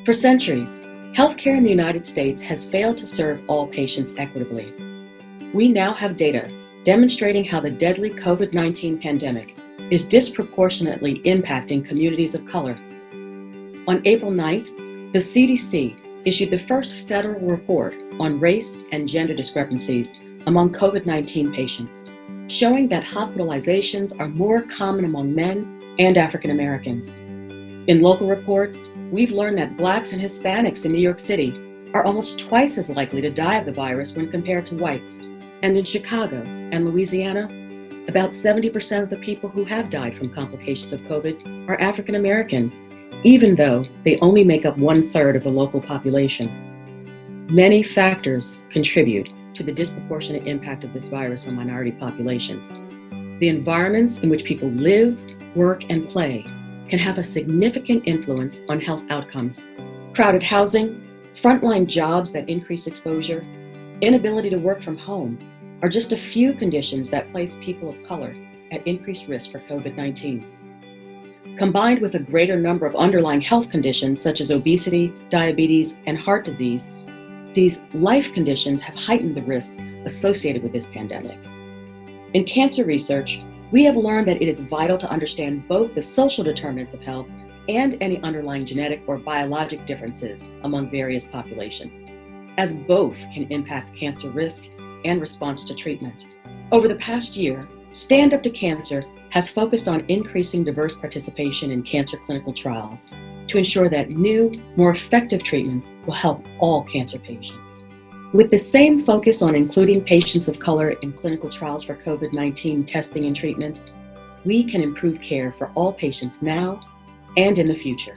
For centuries, healthcare in the United States has failed to serve all patients equitably. We now have data demonstrating how the deadly COVID-19 pandemic is disproportionately impacting communities of color. On April 9th, the CDC issued the first federal report on race and gender discrepancies among COVID-19 patients, showing that hospitalizations are more common among men and African Americans. In local reports, we've learned that Blacks and Hispanics in New York City are almost twice as likely to die of the virus when compared to whites. And in Chicago and Louisiana, about 70% of the people who have died from complications of COVID are African American, even though they only make up 1/3 of the local population. Many factors contribute to the disproportionate impact of this virus on minority populations. The environments in which people live, work, and play can have a significant influence on health outcomes. Crowded housing, frontline jobs that increase exposure, inability to work from home are just a few conditions that place people of color at increased risk for COVID-19. Combined with a greater number of underlying health conditions such as obesity, diabetes, and heart disease, these life conditions have heightened the risks associated with this pandemic. In cancer research, we have learned that it is vital to understand both the social determinants of health and any underlying genetic or biologic differences among various populations, as both can impact cancer risk and response to treatment. Over the past year, Stand Up to Cancer has focused on increasing diverse participation in cancer clinical trials to ensure that new, more effective treatments will help all cancer patients. With the same focus on including patients of color in clinical trials for COVID-19 testing and treatment, we can improve care for all patients now and in the future.